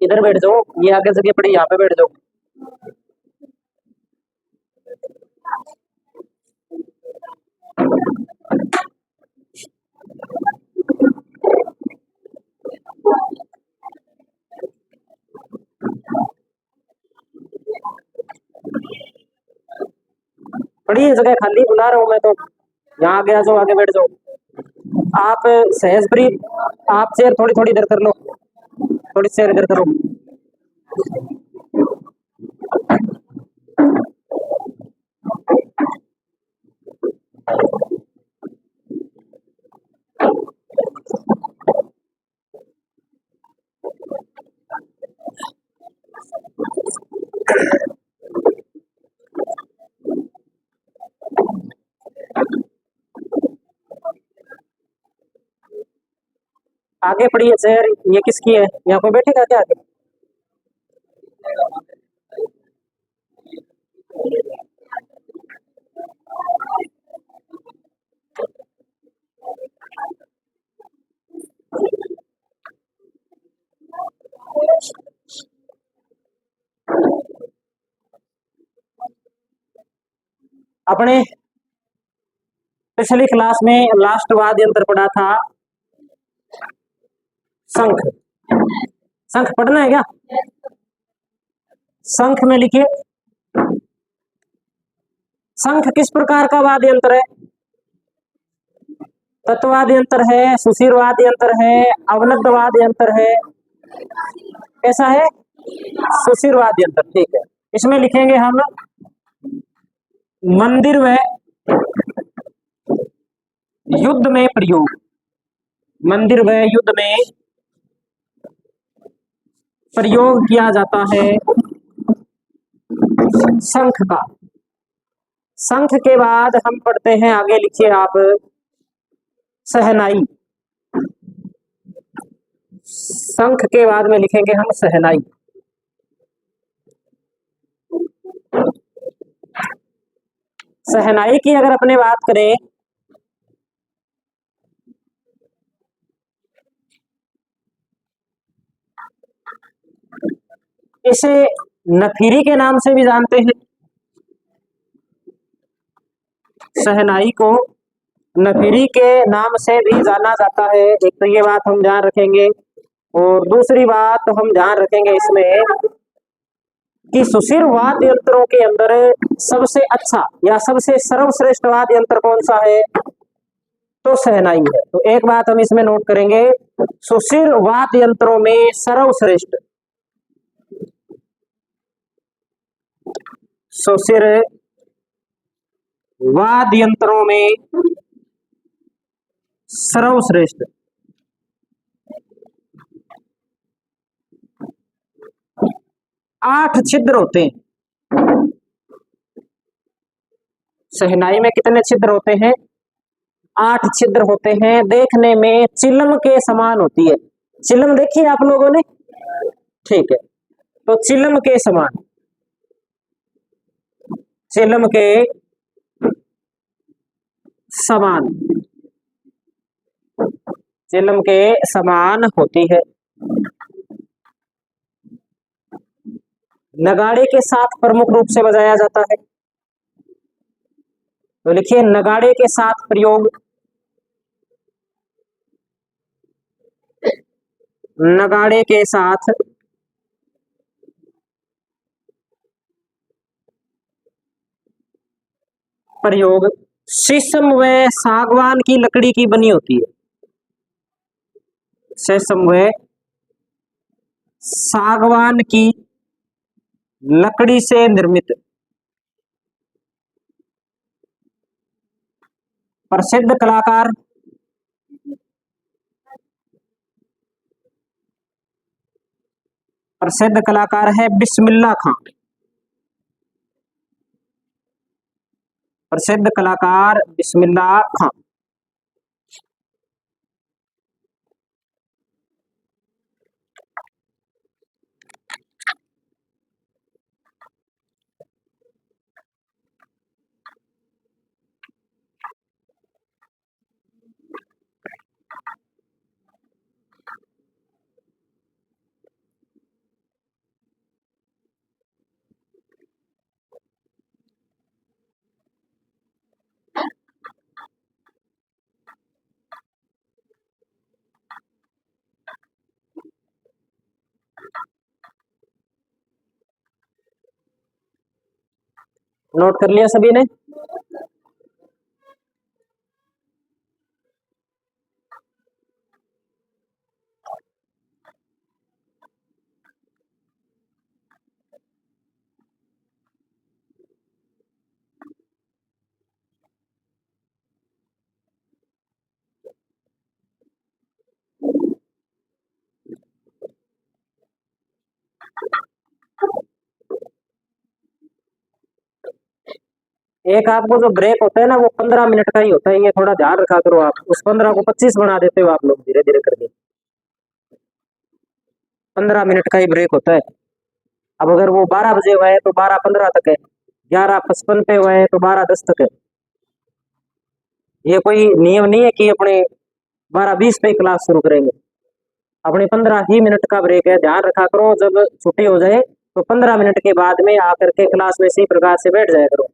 इधर बैठ जाओ, ये आगे जगह पड़ी, यहाँ पे बैठ जाओ। पड़ी है जगह खाली, बुला रहा हूँ मैं तो। यहाँ आगे आ जाओ, आगे बैठ जाओ। आप सहजप्रीत, आप चेयर थोड़ी थोड़ी इधर कर लो, थोड़ी चेयर इधर करो। आगे पड़ी है चेयर, ये किसकी है? यहाँ कोई बैठेगा क्या आगे? अपने पिछली क्लास में लास्ट वाद्य यंत्र पढ़ा था शंख। शंख पढ़ना है क्या? शंख में लिखिए, शंख किस प्रकार का वाद्य यंत्र है? तत्वाद्य यंत्र है, सुशिरवाद्य यंत्र है, अवनद्ध वाद्य यंत्र है? कैसा है? सुशिरवाद्य यंत्र, ठीक है। इसमें लिखेंगे हम मंदिर व युद्ध में प्रयोग। मंदिर व युद्ध में प्रयोग किया जाता है शंख का। शंख के बाद हम पढ़ते हैं, आगे लिखिए आप, शहनाई। शंख के बाद में लिखेंगे हम शहनाई। शहनाई की अगर अपने बात करें, इसे नफीरी के नाम से भी जानते हैं। शहनाई को नफीरी के नाम से भी जाना जाता है, एक तो ये बात हम ध्यान रखेंगे। और दूसरी बात हम ध्यान रखेंगे इसमें कि सुशिर वाद्य यंत्रों के अंदर सबसे अच्छा या सबसे सर्वश्रेष्ठ वाद्य यंत्र कौन सा है? तो शहनाई है। तो एक बात हम इसमें नोट करेंगे, सुशिर वाद्य यंत्रों में सर्वश्रेष्ठ, सुशिर वाद्य यंत्रों में सर्वश्रेष्ठ 8 छिद्र होते हैं। शहनाई में कितने छिद्र होते हैं? 8 छिद्र होते हैं। देखने में चिलम के समान होती है। चिलम देखिए आप लोगों ने? ठीक है, तो चिलम के समान, चिलम के समान, चिलम के समान होती है। नगाड़े के साथ प्रमुख रूप से बजाया जाता है। तो लिखिए नगाड़े के साथ प्रयोग, नगाड़े के साथ प्रयोग शीशम व सागवान की लकड़ी की बनी होती है। शीशम व सागवान की लकड़ी से निर्मित प्रसिद्ध कलाकार, प्रसिद्ध कलाकार है बिस्मिल्लाह खां। प्रसिद्ध कलाकार बिस्मिल्लाह खां। नोट कर लिया सभी ने? एक आपको जो ब्रेक होता है ना वो 15 मिनट का ही होता है, ये थोड़ा ध्यान रखा करो आप। उस 15 को 25 बना देते हो आप लोग धीरे धीरे करके। 15 मिनट का ही ब्रेक होता है। अब अगर वो 12 बजे हुआ है तो 12:15 तक है, 11:55 पे हुआ है तो 12:10 तक है। ये कोई नियम नहीं है कि अपने 12:20 पे क्लास शुरू करेंगे। अपने 15 ही मिनट का ब्रेक है, ध्यान रखा करो। जब छुट्टी हो जाए तो 15 मिनट के बाद में आकर के क्लास में इसी प्रकार से बैठ जाया करो।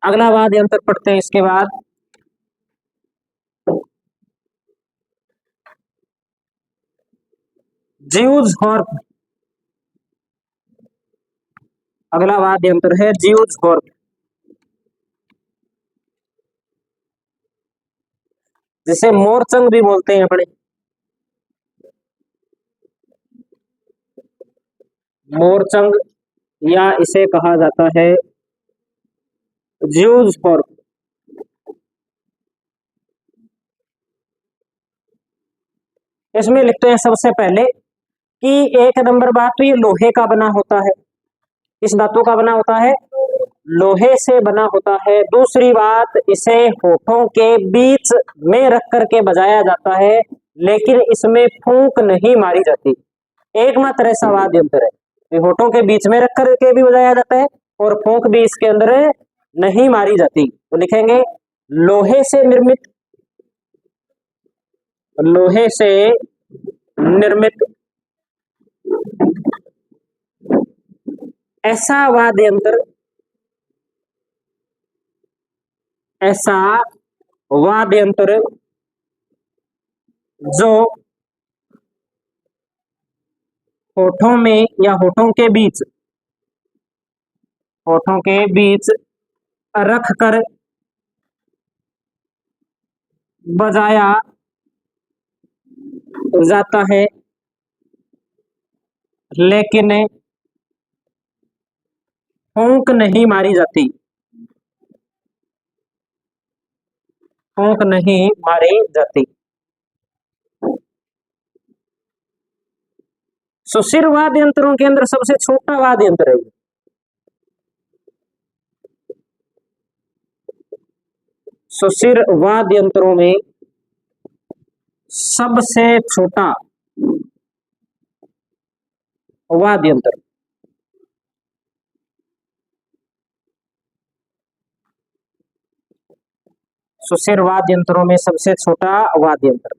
अगला वाद्य यंत्र पढ़ते हैं इसके बाद। ज्यूज हॉर्प। अगला वाद्य यंत्र है ज्यूज हॉर्प, जिसे मोरचंग भी बोलते हैं अपने। मोरचंग या इसे कहा जाता है ज्यूज हॉर्प। इसमें लिखते हैं सबसे पहले कि एक नंबर बात तो ये लोहे का बना होता है। इस धातु का बना होता है, लोहे से बना होता है। दूसरी बात, इसे होठों के बीच में रख करके बजाया जाता है, लेकिन इसमें फूंक नहीं मारी जाती। एकमात्र ऐसा वाद्य यंत्र है, ये होठों के बीच में रख करके भी बजाया जाता है और फूंक भी इसके अंदर नहीं मारी जाती। तो लिखेंगे लोहे से निर्मित, लोहे से निर्मित ऐसा वाद्य यंत्र, ऐसा वाद्य यंत्र जो होठों में या होठों के बीच, होठों के बीच रख कर बजाया जाता है, लेकिन फूंक नहीं मारी जाती, फूंक नहीं मारी जाती। सुशिर वाद्य यंत्रों के अंदर सबसे छोटा वाद्य यंत्र है। सुशिर वाद्य यंत्रों में सबसे छोटा वाद्य यंत्र, सुशिर वाद्य यंत्रों में सबसे छोटा वाद्य यंत्र।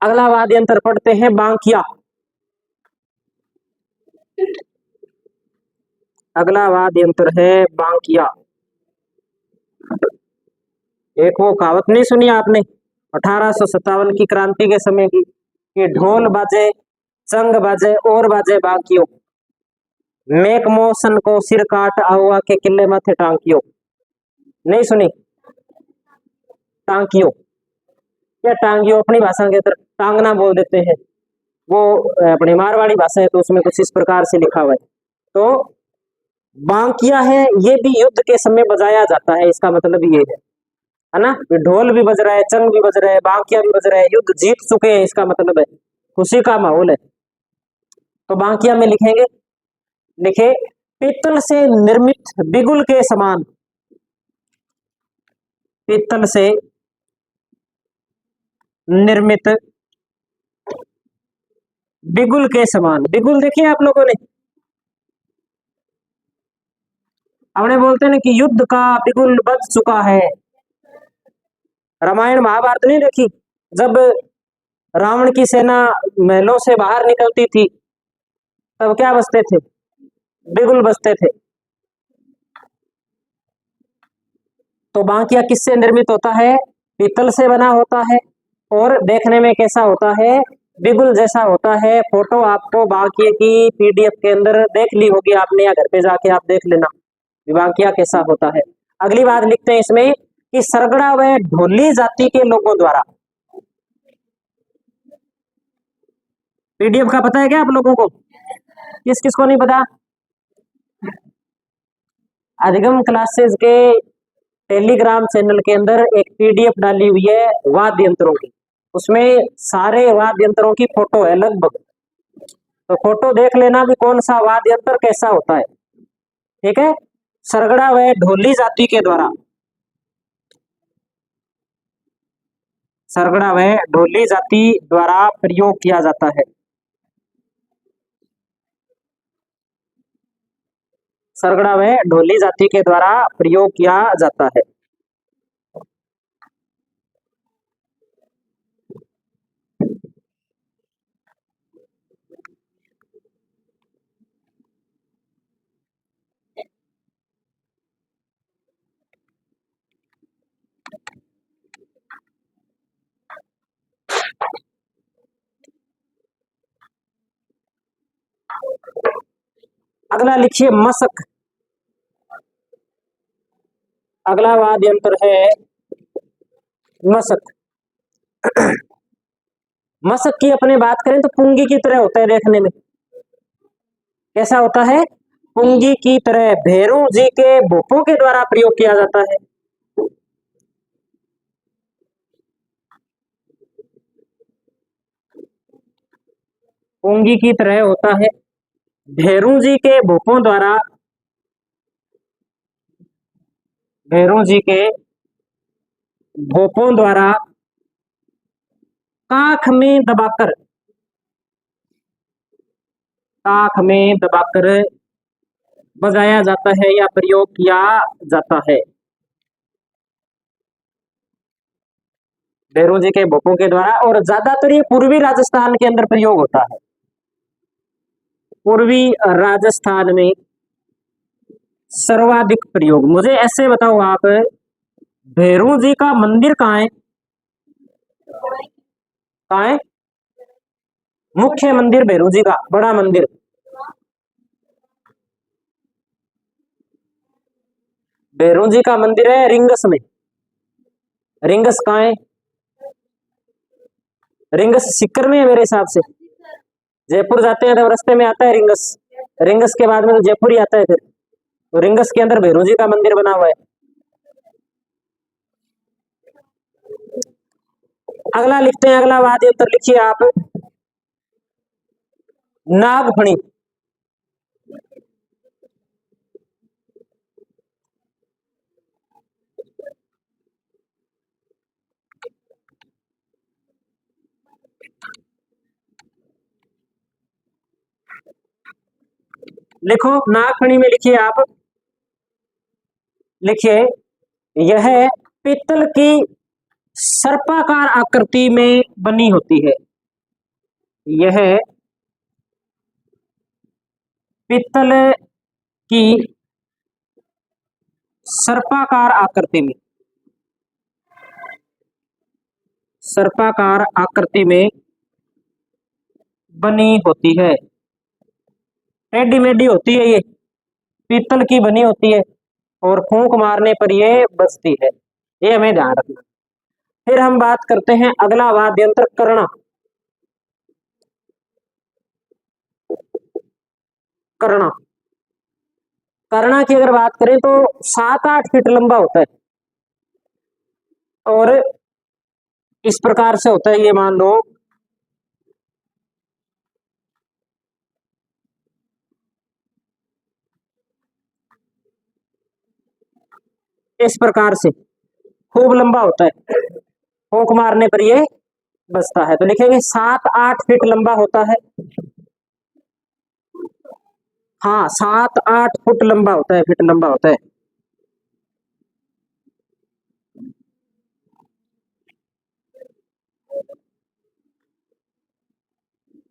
अगला वाद्य यंत्र पढ़ते हैं बांकिया। अगला वाद्य यंत्र है बांकिया। एक वो कहावत नहीं सुनी आपने 1857 की क्रांति के समय की, कि ढोल बाजे चंग बाजे और बाजे बांकियो, मेक मोशन को सिर काट आहुआ के किले माथे टांकियो। नहीं सुनी? टांकियो या टांगियो अपनी भाषा के अंदर टांगना बोल देते हैं। वो अपनी मारवाड़ी भाषा है तो उसमें कुछ इस प्रकार से लिखा हुआ है। तो बांकिया है, ये भी युद्ध के समय बजाया जाता है, इसका मतलब ये है ना। ढोल भी बज रहा है, चंग भी बज रहा है, बांकिया भी बज रहा है, युद्ध जीत चुके हैं, इसका मतलब है खुशी का माहौल है। तो बांकिया में लिखेंगे, लिखे पीतल से निर्मित बिगुल के समान, पीतल से निर्मित बिगुल के समान। बिगुल देखिए आप लोगों ने, अपने बोलते हैं कि युद्ध का बिगुल बज चुका है। रामायण महाभारत नहीं देखी? जब रावण की सेना महलों से बाहर निकलती थी तब क्या बजते थे? बिगुल बजते थे। तो बांकिया किससे निर्मित होता है? पीतल से बना होता है। और देखने में कैसा होता है? बिगुल जैसा होता है। फोटो आपको बांकिया की पीडीएफ के अंदर देख ली होगी आपने, या घर पे जाके आप देख लेना बांकिया कैसा होता है। अगली बात लिखते हैं इसमें कि सरगड़ा व ढोली जाति के लोगों द्वारा। पीडीएफ का पता है क्या आप लोगों को? किस किस को नहीं पता? अधिगम क्लासेस के टेलीग्राम चैनल के अंदर एक पीडीएफ डाली हुई है वाद्य यंत्रों की। उसमें सारे वाद्य यंत्रों की फोटो है लगभग। तो फोटो देख लेना भी कौन सा वाद्य यंत्र कैसा होता है। ठीक है। सरगड़ा व ढोली जाति के द्वारा, सरगड़ा व ढोली जाति द्वारा प्रयोग किया जाता है। सरगड़ा व ढोली जाति के द्वारा प्रयोग किया जाता है। अगला लिखिए मशक। अगला वाद्य यंत्र है मशक। मशक की अपने बात करें तो पुंगी की तरह होता है देखने में। कैसा होता है? पुंगी की तरह। भैरू जी के भोपों के द्वारा प्रयोग किया जाता है। पुंगी की तरह होता है। भैरू जी के भोपों द्वारा, भैरू जी के भोपों द्वारा काख में दबाकर, काख में दबाकर बजाया जाता है या प्रयोग किया जाता है। भैरू जी के भोपों के द्वारा। और ज्यादातर ये पूर्वी राजस्थान के अंदर प्रयोग होता है। पूर्वी राजस्थान में सर्वाधिक प्रयोग। मुझे ऐसे बताओ आप, भैरू जी का मंदिर कहाँ है? कहाँ है मुख्य मंदिर भैरू जी का? बड़ा मंदिर भैरू जी का मंदिर है रिंगस में। रिंगस कहाँ है? रिंगस सीकर में है मेरे हिसाब से। जयपुर जाते हैं तब रास्ते में आता है रिंगस। रिंगस के बाद में तो जयपुर ही आता है फिर। तो रिंगस के अंदर भैरू जी का मंदिर बना हुआ है। अगला लिखते हैं, अगला वाद्य यंत्र लिखिए आप नागफणी। लिखो नागफणी में लिखिए आप, लिखिए यह पीतल की सर्पाकार आकृति में बनी होती है। यह पीतल की सर्पाकार आकृति में, सर्पाकार आकृति में बनी होती है। टेढ़ी मेढ़ी होती है, ये पीतल की बनी होती है और फूंक मारने पर ये बजती है। ये हमें ध्यान रखना। फिर हम बात करते हैं अगला वाद्य यंत्र कर्णा। कर्णा, कर्णा की अगर बात करें तो 7-8 फीट लंबा होता है और इस प्रकार से होता है। ये मान लो इस प्रकार से खूब लंबा होता है, फूंक मारने पर ये बजता है। तो लिखेंगे 7-8 फीट लंबा होता है। हाँ, 7-8 फुट लंबा होता है, फीट लंबा होता है।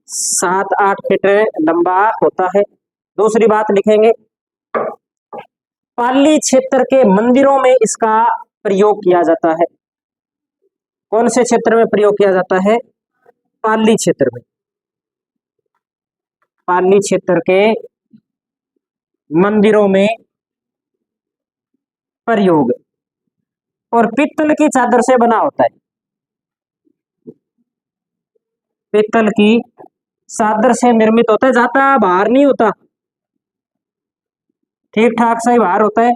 7-8 फीट लंबा होता है। दूसरी बात लिखेंगे, पाली क्षेत्र के मंदिरों में इसका प्रयोग किया जाता है। कौन से क्षेत्र में प्रयोग किया जाता है? पाली क्षेत्र में। पाली क्षेत्र के मंदिरों में प्रयोग। और पित्तल की चादर से बना होता है। पित्तल की चादर से निर्मित होता है, ज्यादा भार नहीं होता, ठीक ठाक सा ही भार होता है,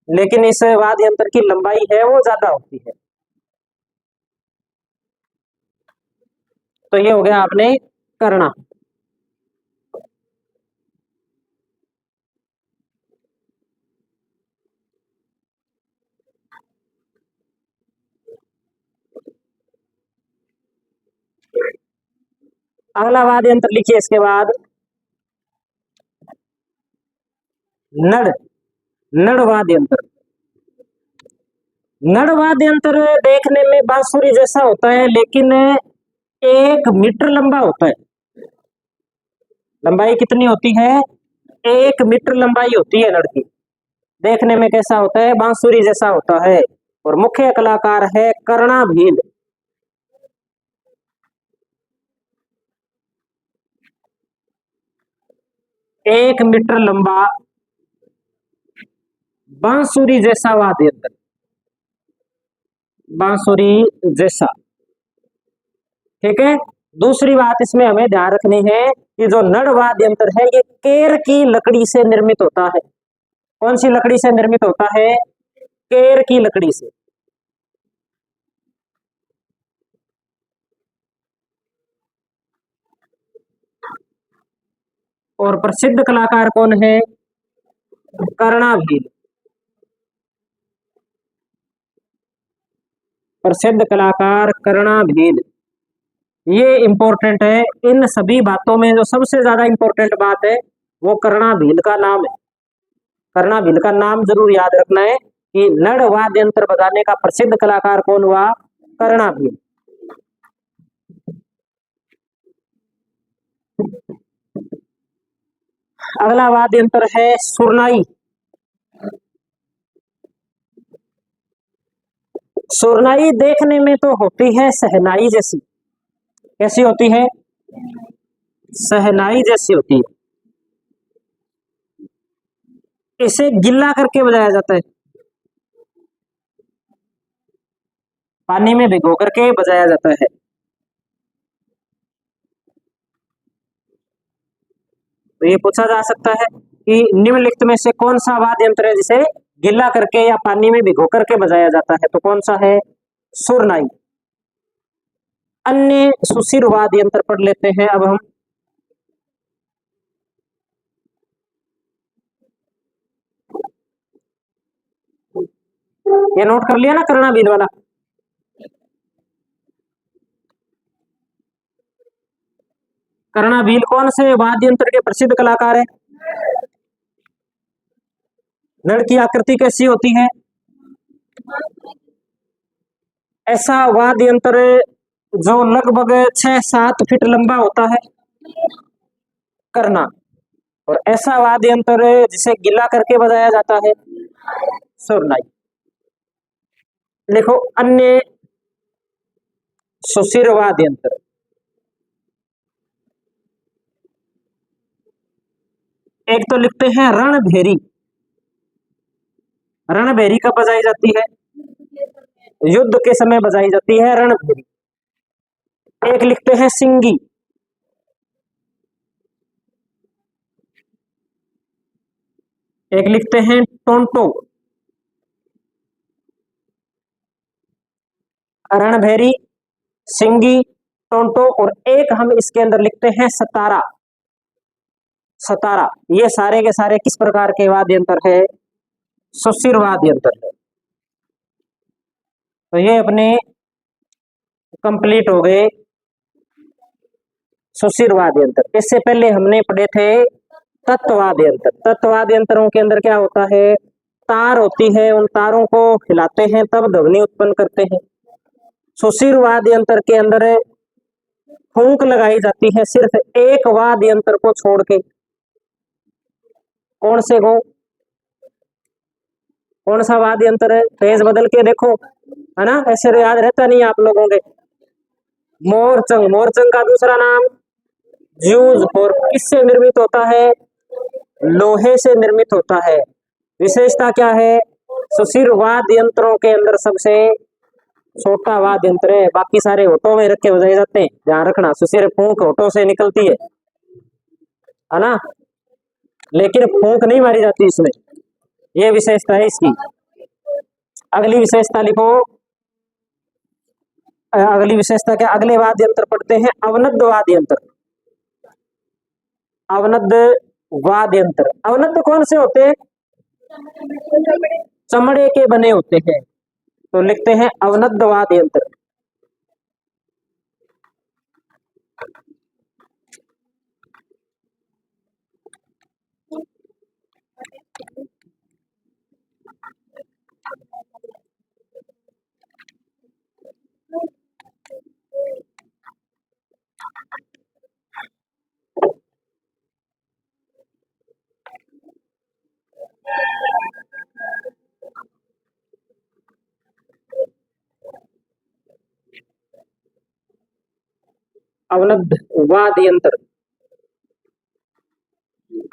लेकिन इस वाद्य यंत्र की लंबाई है वो ज्यादा होती है। तो ये हो गया आपने करना। अगला वाद्य यंत्र लिखिए इसके बाद, नड़। नड़ वाद्य यंत्र। नड़ वाद्य यंत्र देखने में बांसुरी जैसा होता है, लेकिन 1 मीटर लंबा होता है। लंबाई कितनी होती है? 1 मीटर लंबाई होती है नड़ की। देखने में कैसा होता है? बांसुरी जैसा होता है। और मुख्य कलाकार है कर्णा भील। 1 मीटर लंबा बांसुरी जैसा वाद्य यंत्र। बांसुरी जैसा, ठीक है। दूसरी बात इसमें हमें ध्यान रखनी है कि जो नड़ वाद्य यंत्र है ये केर की लकड़ी से निर्मित होता है। कौन सी लकड़ी से निर्मित होता है? केर की लकड़ी से। और प्रसिद्ध कलाकार कौन है? कर्णा भील। प्रसिद्ध कलाकार कर्णा भील। ये इंपॉर्टेंट है। इन सभी बातों में जो सबसे ज्यादा इंपॉर्टेंट बात है वो कर्णा भील का नाम है। कर्णा भील का नाम जरूर याद रखना है कि नड़ वाद्य यंत्र बजाने का प्रसिद्ध कलाकार कौन हुआ? कर्णा भील। अगला वाद्य यंत्र है सुरनाई। सुरनाई देखने में तो होती है शहनाई जैसी। कैसी होती है? शहनाई जैसी होती है। इसे गिल्ला करके बजाया जाता है। पानी में भिगो करके बजाया जाता है। तो ये पूछा जा सकता है कि निम्नलिखित में से कौन सा वाद्य यंत्र है जिसे गिल्ला करके या पानी में भिगो करके बजाया जाता है? तो कौन सा है? सुरनाई। अन्य सुशिर वाद्य यंत्र पढ़ लेते हैं अब हम। ये नोट कर लिया ना करना बील वाला? कर्णा भील कौन से वाद्य यंत्र के प्रसिद्ध कलाकार है? नड़ की आकृति कैसी होती है? ऐसा वाद्य यंत्र जो लगभग 6-7 फीट लंबा होता है, करना। और ऐसा वाद्य यंत्र जिसे गिला करके बजाया जाता है, सुरनाई। देखो अन्य सुशिर वाद्य यंत्र, एक तो लिखते हैं रणभेरी। रणभेरी कब बजाई जाती है? युद्ध के समय बजाई जाती है रणभेरी। एक लिखते हैं सिंगी। एक लिखते हैं टोंटो। रणभेरी, सिंगी, टोंटो, और एक हम इसके अंदर लिखते हैं सतारा। सतारा। ये सारे के सारे किस प्रकार के वाद्य यंत्र है? सुशिर वाद्य यंत्र है। तो ये अपने कंप्लीट हो गए सुशिरवाद यंत्र। इससे पहले हमने पढ़े थे तत्ववाद यंत्र। तत्ववाद यंत्रों के अंदर क्या होता है, तार होती है, उन तारों को हिलाते हैं तब ध्वनि उत्पन्न करते हैं। सुशिरवाद यंत्र के अंदर फूंक लगाई जाती है सिर्फ एक वाद यंत्र को छोड़ के। कौन से को, कौन सा वाद यंत्र है, पेज बदल के देखो, है ना, ऐसे तो याद रहता नहीं आप लोगों के। मोरचंग, मोरचंग का दूसरा नाम ज्यूज फोर्क। किससे निर्मित होता है, लोहे से निर्मित होता है। विशेषता क्या है, सुशिर वाद्य यंत्रों के अंदर सबसे छोटा वाद्य यंत्र है, बाकी सारे होठों में रखे हो जाते हैं, ध्यान रखना। सुशिर फूंक होठों से निकलती है ना, लेकिन फूंक नहीं मारी जाती इसमें, ये विशेषता है इसकी। अगली विशेषता लिखो, अगली विशेषता क्या, अगले वाद्य यंत्र पढ़ते हैं अवनद्ध वाद्य यंत्र। अवनद्ध वाद्य यंत्र, अवनद्ध कौन से होते हैं, चमड़े के बने होते हैं, तो लिखते हैं अवनद्ध वाद्य यंत्र। अवनद्ध वाद्य यंत्र,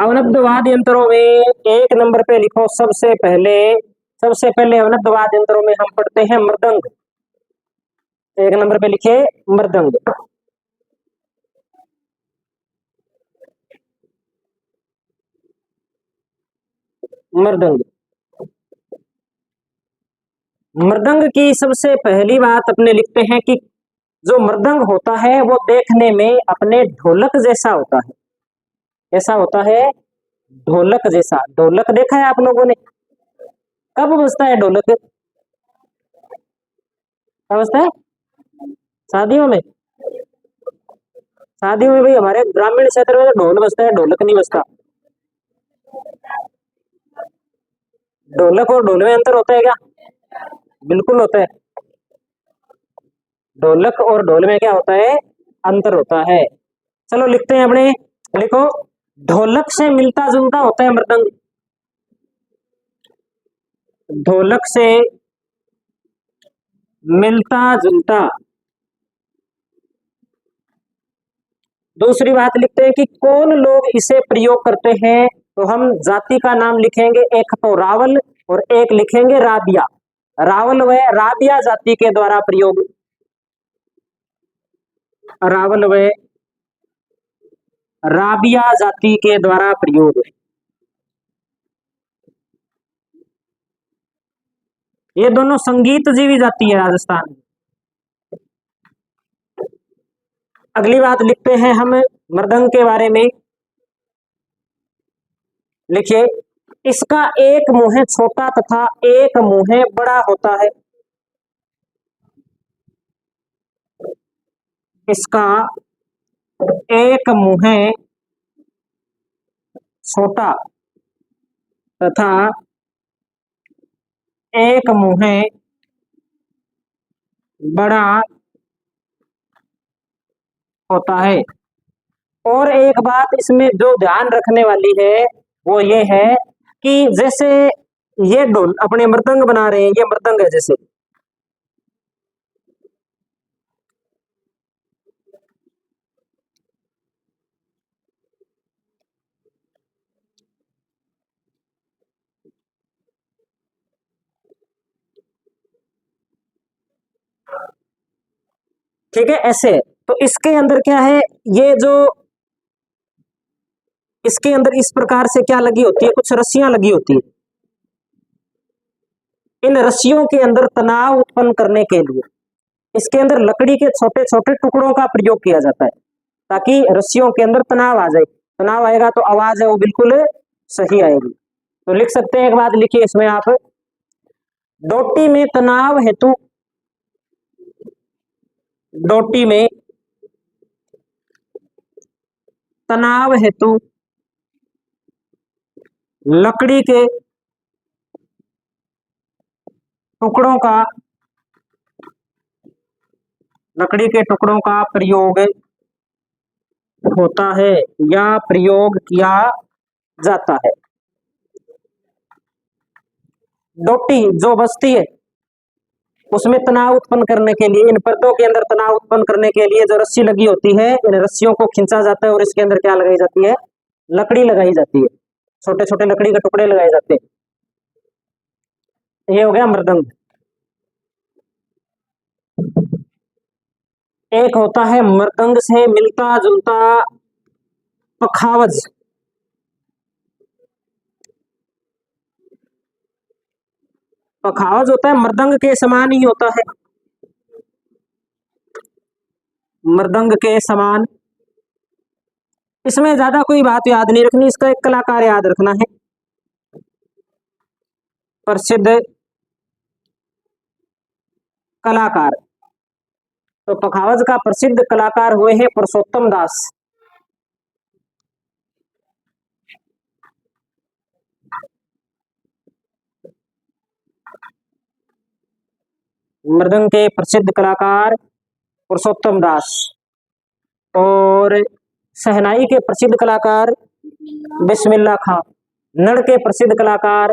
अवनद्ध वाद्य यंत्रों में एक नंबर पे लिखो, सबसे पहले अवनद्ध वाद्य यंत्रों में हम पढ़ते हैं मृदंग। एक नंबर पे लिखे मृदंग। मृदंग, मृदंग की सबसे पहली बात अपने लिखते हैं कि जो मृदंग होता है वो देखने में अपने ढोलक जैसा होता है। कैसा होता है, ढोलक जैसा। ढोलक देखा है आप लोगों ने, कब बजता है ढोलक, कब बजता है, शादियों में। शादियों में भाई हमारे ग्रामीण क्षेत्र में तो ढोल बजता है, ढोलक नहीं बजता। ढोलक और ढोल में अंतर होता है क्या, बिल्कुल होता है। ढोलक और ढोल में क्या होता है, अंतर होता है। चलो लिखते हैं अपने, लिखो ढोलक से मिलता जुलता होता है मृदंग। ढोलक से मिलता जुलता। दूसरी बात लिखते हैं कि कौन लोग इसे प्रयोग करते हैं, तो हम जाति का नाम लिखेंगे, एक तो रावल और एक लिखेंगे राबिया। रावल व राबिया जाति के द्वारा प्रयोग, रावल व राबिया जाति के द्वारा प्रयोग। ये दोनों संगीत जीवी जाति है राजस्थान में। अगली बात लिखते हैं हम मृदंग के बारे में, लिखिए इसका एक मुंह छोटा तथा एक मुंह बड़ा होता है। इसका एक मुंह छोटा तथा एक मुंह बड़ा होता है। और एक बात इसमें जो ध्यान रखने वाली है वो ये है कि जैसे ये ढोल अपने मृदंग बना रहे हैं, ये मृदंग है जैसे, ठीक है, ऐसे। तो इसके अंदर क्या है, ये जो इसके अंदर इस प्रकार से क्या लगी होती है, कुछ रस्सियां लगी होती है। इन रस्सियों के अंदर तनाव उत्पन्न करने के लिए इसके अंदर लकड़ी के छोटे छोटे टुकड़ों का प्रयोग किया जाता है, ताकि रस्सियों के अंदर तनाव आ जाए। तनाव आएगा तो आवाज है वो बिल्कुल सही आएगी। तो लिख सकते हैं, एक बात लिखिए इसमें आप, डोटी में तनाव हेतु, डोटी में तनाव हेतु लकड़ी के टुकड़ों का प्रयोग होता है या प्रयोग किया जाता है। डोटी जो बचती है उसमें तनाव उत्पन्न करने के लिए, इन पर्दों के अंदर तनाव उत्पन्न करने के लिए जो रस्सी लगी होती है, इन रस्सियों को खींचा जाता है और इसके अंदर क्या लगाई जाती है? लकड़ी लगाई जाती है, छोटे छोटे लकड़ी के टुकड़े लगाए जाते हैं। ये हो गया मृदंग। एक होता है मृदंग से मिलता जुलता पखावज। पखावज होता है मृदंग के समान ही होता है, मृदंग के समान। इसमें ज्यादा कोई बात याद नहीं रखनी, इसका एक कलाकार याद रखना है। प्रसिद्ध कलाकार, तो पखावज का प्रसिद्ध कलाकार हुए हैं पुरुषोत्तम दास। मृदंग के प्रसिद्ध कलाकार पुरुषोत्तम दास। और शहनाई के प्रसिद्ध कलाकार बिस्मिल्लाह खां। नड़ के प्रसिद्ध कलाकार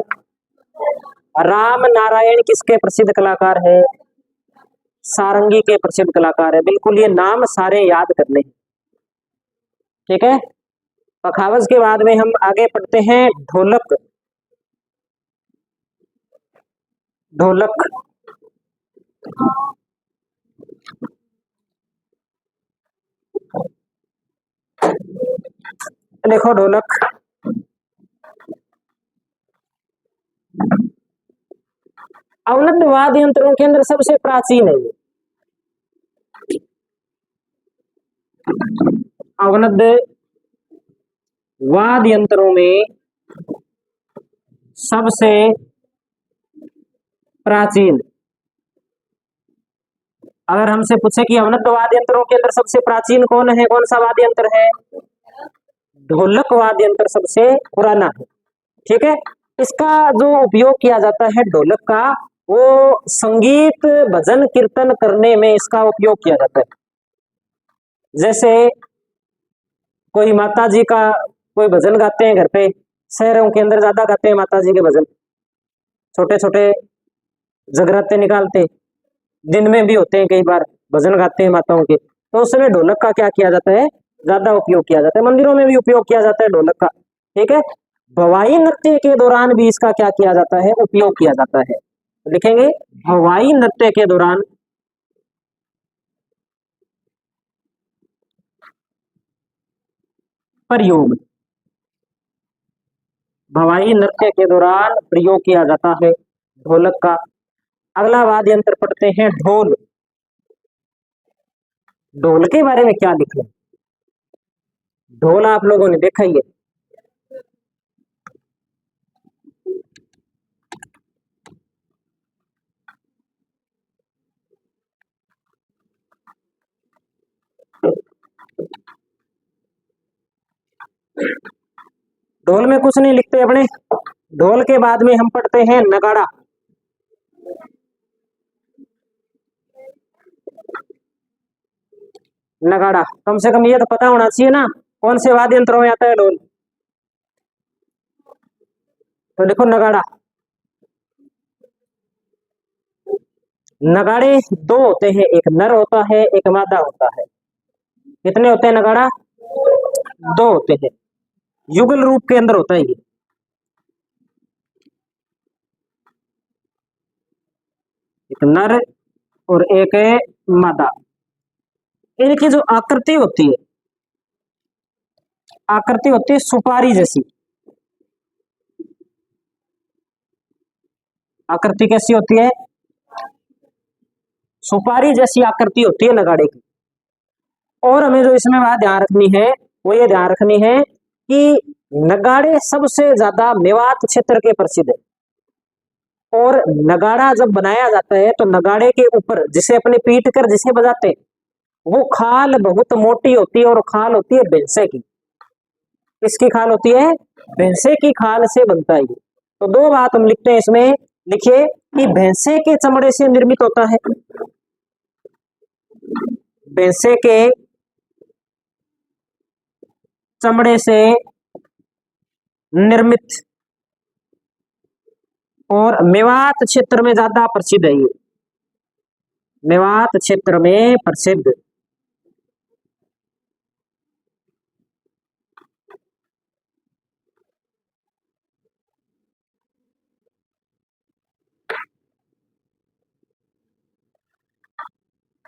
राम नारायण। किसके प्रसिद्ध कलाकार है? सारंगी के प्रसिद्ध कलाकार है। बिल्कुल ये नाम सारे याद करने, ठीक है। पखावज के बाद में हम आगे पढ़ते हैं ढोलक। ढोलक देखो, ढोलक अवनद वाद्य यंत्रों के अंदर सबसे प्राचीन है। अवनद वाद्य यंत्रों में सबसे प्राचीन, अगर हमसे पूछे कि अवनद वाद्य यंत्रों के अंदर सबसे प्राचीन कौन है, कौन सा वाद्य यंत्र है? ढोलक वाद्य यंत्र सबसे पुराना है, ठीक है। इसका जो उपयोग किया जाता है ढोलक का, वो संगीत भजन कीर्तन करने में इसका उपयोग किया जाता है। जैसे कोई माता जी का कोई भजन गाते हैं घर पे, शहरों के अंदर ज्यादा गाते हैं माता जी के भजन, छोटे छोटे जगराते निकालते, दिन में भी होते हैं, कई बार भजन गाते हैं माताओं के, तो उस समय ढोलक का क्या किया जाता है? ज्यादा उपयोग किया जाता है। मंदिरों में भी उपयोग किया जाता है ढोलक का, ठीक है। भवाई नृत्य के दौरान भी इसका क्या किया जाता है? उपयोग किया जाता है। लिखेंगे भवाई नृत्य के दौरान प्रयोग, भवाई नृत्य के दौरान प्रयोग किया जाता है ढोलक का। अगला वाद्य यंत्र पढ़ते हैं ढोल। ढोल के बारे में क्या लिखे? ढोल आप लोगों ने देखा ही है, ढोल में कुछ नहीं लिखते अपने। ढोल के बाद में हम पढ़ते हैं नगाड़ा। नगाड़ा कम से कम ये तो पता होना चाहिए ना, कौन से वाद्य यंत्रों में आता है ढोल। तो देखो नगाड़ा, नगाड़े दो होते हैं, एक नर होता है, एक मादा होता है। कितने होते हैं नगाड़ा? दो होते हैं, युगल रूप के अंदर होता है ये। एक नर और एक मादा। इनकी जो आकृति होती है, आकृति होती है सुपारी जैसी। आकृति कैसी होती है? सुपारी जैसी आकृति होती है नगाड़े की। और हमें जो इसमें बात ध्यान रखनी है, वो ये ध्यान रखनी है कि नगाड़े सबसे ज्यादा मेवात क्षेत्र के प्रसिद्ध है। और नगाड़ा जब बनाया जाता है तो नगाड़े के ऊपर जिसे अपने पीट कर जिसे बजाते हैं, वो खाल बहुत मोटी होती है, और खाल होती है भैंसे की। किसकी खाल होती है? भैंसे की खाल से बनता है। तो दो बात हम लिखते हैं इसमें, लिखिए कि भैंसे के चमड़े से निर्मित होता है, भैंसे के चमड़े से निर्मित, और मेवात क्षेत्र में ज्यादा प्रसिद्ध है ये, मेवात क्षेत्र में प्रसिद्ध।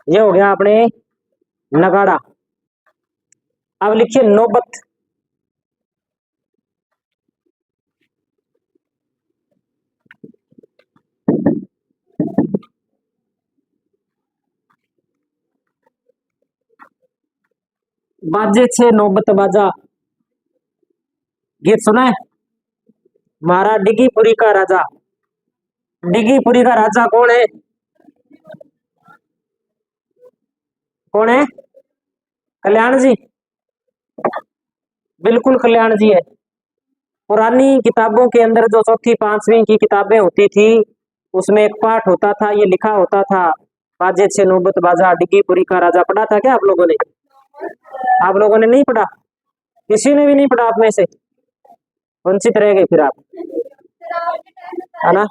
ये हो गया अपने नगाड़ा। अब लिखिए नौबत। बाजे छे नौबत बाजा, गीत सुना है? महाराज डिगीपुरी का राजा। डिगीपुरी का राजा कौन है? कौन है? कल्याण जी। बिल्कुल कल्याण जी है। पुरानी किताबों के अंदर जो चौथी पांचवी की किताबें होती थी उसमें एक पाठ होता था, ये लिखा होता था, बाजे छे नौबत बाजा डिगीपुरी का राजा। पढ़ा था क्या आप लोगों ने? आप लोगों ने नहीं पढ़ा? किसी ने भी नहीं पढ़ा आप में से? वंचित रह गए फिर आप, है ना?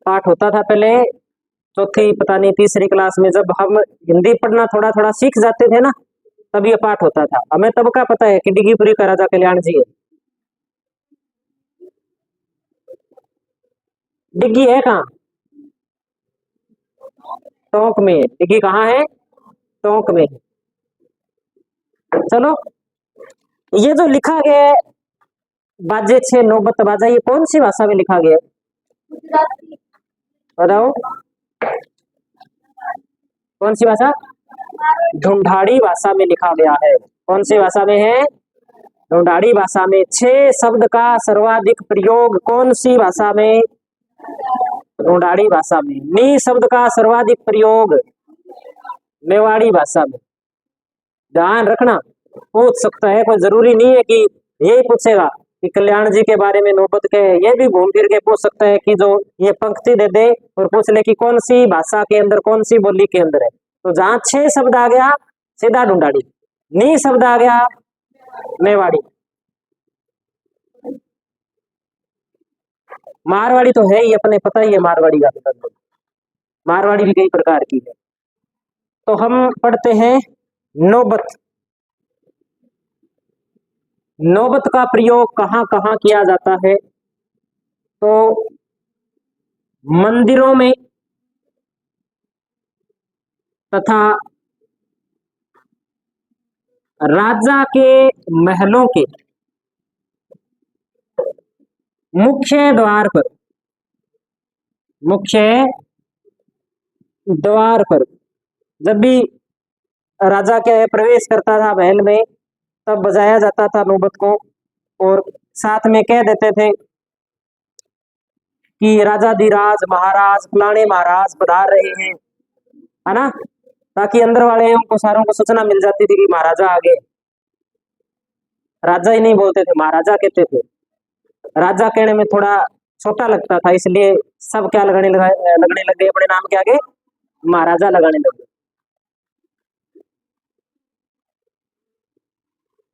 पाठ होता था पहले चौथी पता नहीं तीसरी क्लास में, जब हम हिंदी पढ़ना थोड़ा थोड़ा सीख जाते थे ना, तब ये पाठ होता था। हमें तब का पता है कि डिगीपुरी का राजा कल्याण जी है। डिग्गी है कहाँ? टोंक में। डिग्गी कहाँ है? टोंक में। चलो, ये जो लिखा गया है बाजे छे नौबत बाजा, ये कौन सी भाषा में लिखा गया है? बताओ कौन सी भाषा? ढूंढाड़ी भाषा में लिखा गया है। कौन सी भाषा में है? ढूंढाड़ी भाषा में। छह शब्द का सर्वाधिक प्रयोग कौन सी भाषा में? ढूंढाड़ी भाषा में। नी शब्द का सर्वाधिक प्रयोग मेवाड़ी भाषा में। ध्यान रखना, पूछ सकता है, कोई जरूरी नहीं है कि यही पूछेगा कि कल्याण जी के बारे में नौबत के, ये भी घूम फिर के पूछ सकता है कि जो ये पंक्ति दे दे और पूछ ले कि कौन सी भाषा के अंदर, कौन सी बोली के अंदर है। तो जहां छह शब्द आ गया सीधा ढूंढाड़ी, नी शब्द आ गया मेवाड़ी। मारवाड़ी तो है ही, अपने पता ही है मारवाड़ी का मतलब। मारवाड़ी भी कई प्रकार की है। तो हम पढ़ते हैं नौबत। नौबत का प्रयोग कहाँ कहाँ किया जाता है? तो मंदिरों में तथा राजा के महलों के मुख्य द्वार पर, मुख्य द्वार पर जब भी राजा के प्रवेश करता था महल में, तब बजाया जाता था नौबत को, और साथ में कह देते थे कि राजा धीराज महाराज फलाने महाराज पधार रहे हैं, है ना? ताकि अंदर वाले उनको सारों को सूचना मिल जाती थी कि महाराजा आ गए। राजा ही नहीं बोलते थे, महाराजा कहते थे। राजा कहने में थोड़ा छोटा लगता था, इसलिए सब क्या लगने लग गए अपने नाम के आगे, महाराजा लगाने लगे।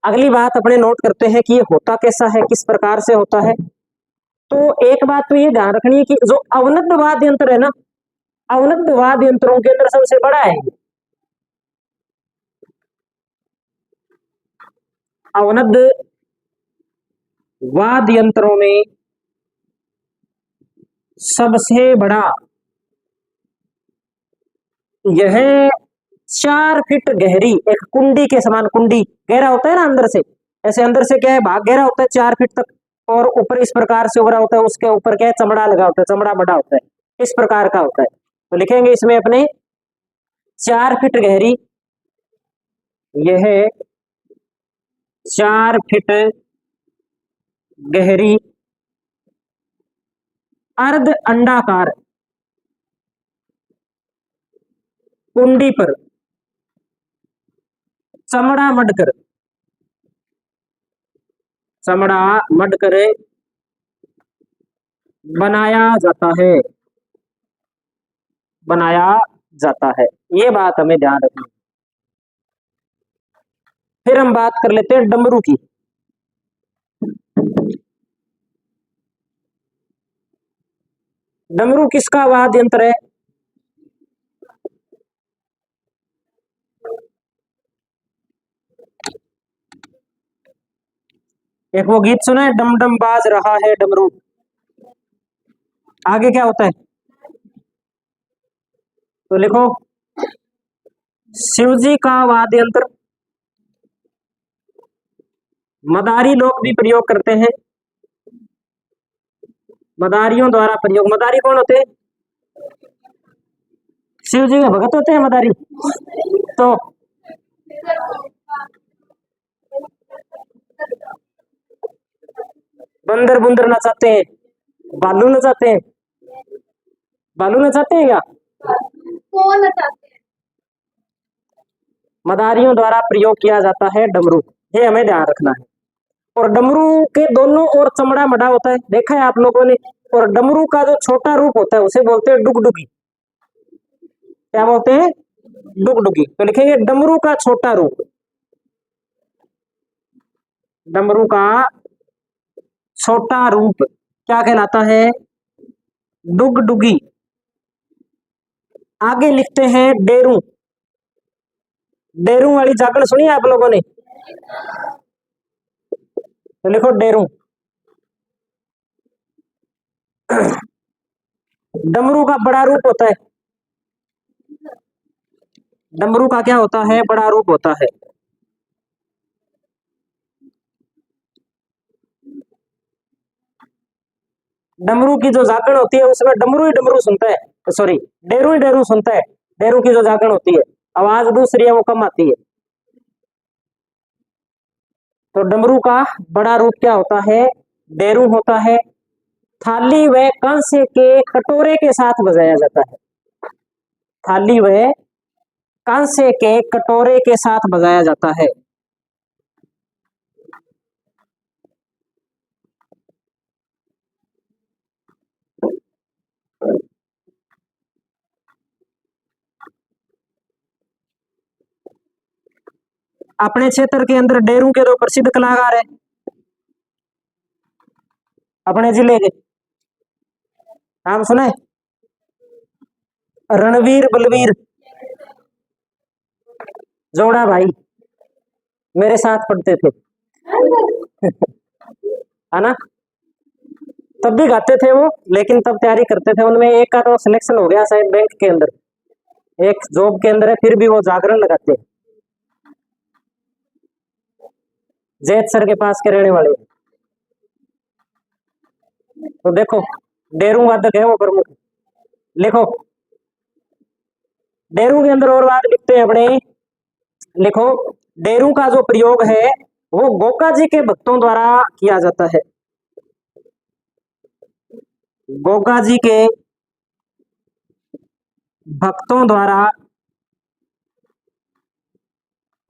अगली बात अपने नोट करते हैं कि ये होता कैसा है, किस प्रकार से होता है। तो एक बात तो ये ध्यान रखनी है कि जो अवनद वाद्य यंत्र है ना, अवनद वाद्य यंत्रों के अंदर सबसे बड़ा है। अवनद वाद्य यंत्रों में सबसे बड़ा यह 4 फीट गहरी एक कुंडी के समान, कुंडी गहरा होता है ना अंदर से, ऐसे अंदर से क्या है भाग गहरा होता है 4 फीट तक, और ऊपर इस प्रकार से उभरा होता है, उसके ऊपर क्या है चमड़ा लगा होता है, चमड़ा बड़ा होता है, इस प्रकार का होता है। तो लिखेंगे इसमें अपने 4 फीट गहरी, यह 4 फीट गहरी अर्ध अंडाकार कुंडी पर चमड़ा मढ़कर, चमड़ा मढ़कर बनाया जाता है, बनाया जाता है। ये बात हमें ध्यान रखनी। फिर हम बात कर लेते हैं डमरू की। डमरू किसका वाद्य यंत्र है? एक वो गीत सुना है, डम डम बाज रहा है डमरू। आगे क्या होता है? तो लिखो, शिव जी का वाद्य यंत्र। मदारी लोग भी प्रयोग करते हैं, मदारियों द्वारा प्रयोग। मदारी कौन होते हैं? शिव जी के भगत होते हैं मदारी। तो बंदर बुंदर नचाते हैं, बालू नचाते हैं, बालू नचाते हैं क्या? कौन नचाते हैं? मदारियों द्वारा प्रयोग किया जाता है डमरू, ये हमें ध्यान रखना है। और डमरू के दोनों ओर चमड़ा मढ़ा होता है, देखा है आप लोगों ने। और डमरू का जो छोटा रूप होता है उसे बोलते हैं डुगडुगी। क्या बोलते हैं? डुगडुगी। तो लिखेंगे डमरू का छोटा रूप, डमरू का छोटा रूप क्या कहलाता है? डुगडुगी। आगे लिखते हैं डेरू। डेरू वाली जागरण सुनी है आप लोगों ने? तो लिखो डेरू। डमरू का बड़ा रूप होता है, डमरू का क्या होता है? बड़ा रूप होता है। डमरू की जो जागरण होती है उसमें डमरू ही डमरू सुनता है, सॉरी डेरू ही डेरू सुनता है। डेरू की जो जागरण होती है, आवाज दूसरी है वो कम आती है। तो डमरू का बड़ा रूप क्या होता है? डेरू होता है। थाली व कांसे के कटोरे के साथ बजाया जाता है, थाली व कांसे के कटोरे के साथ बजाया जाता है। अपने क्षेत्र के अंदर डेरू के दो प्रसिद्ध कलाकार है, अपने जिले के, नाम सुना है? रणवीर बलवीर, जोड़ा भाई, मेरे साथ पढ़ते थे है ना। तब भी गाते थे वो, लेकिन तब तैयारी करते थे। उनमें एक का तो सिलेक्शन हो गया शायद बैंक के अंदर, एक जॉब के अंदर है, फिर भी वो जागरण लगाते हैं। जैत सर के पास के रहने वाले। तो देखो डेरू वादक है वो प्रमुख। लिखो डेरू के अंदर और बात लिखते हैं अपने। लिखो डेरू का जो प्रयोग है वो गोका जी के भक्तों द्वारा किया जाता है, गोगा जी के भक्तों द्वारा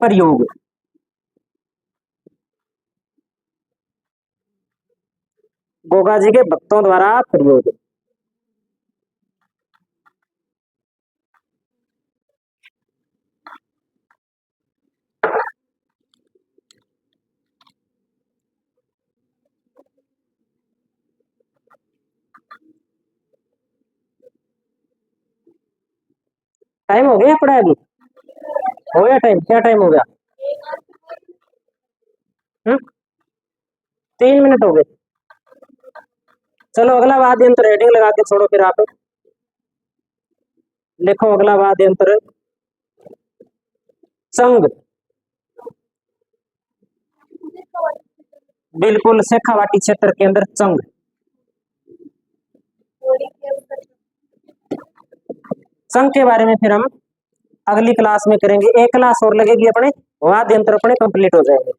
प्रयोग। गोगा जी के भक्तों द्वारा प्रयोग। टाइम हो गया पड़ा अभी? हो गया टाइम? क्या टाइम हो गया? 3 मिनट हो गए। चलो अगला वाद्य यंत्र हेडिंग लगा के छोड़ो फिर आप। लिखो अगला वाद्य यंत्र संग। बिल्कुल, शेखावाटी क्षेत्र के अंदर चंग। संघ के बारे में फिर हम अगली क्लास में करेंगे। एक क्लास और लगेगी, अपने वाद्य यंत्र अपने कंप्लीट हो जाएंगे।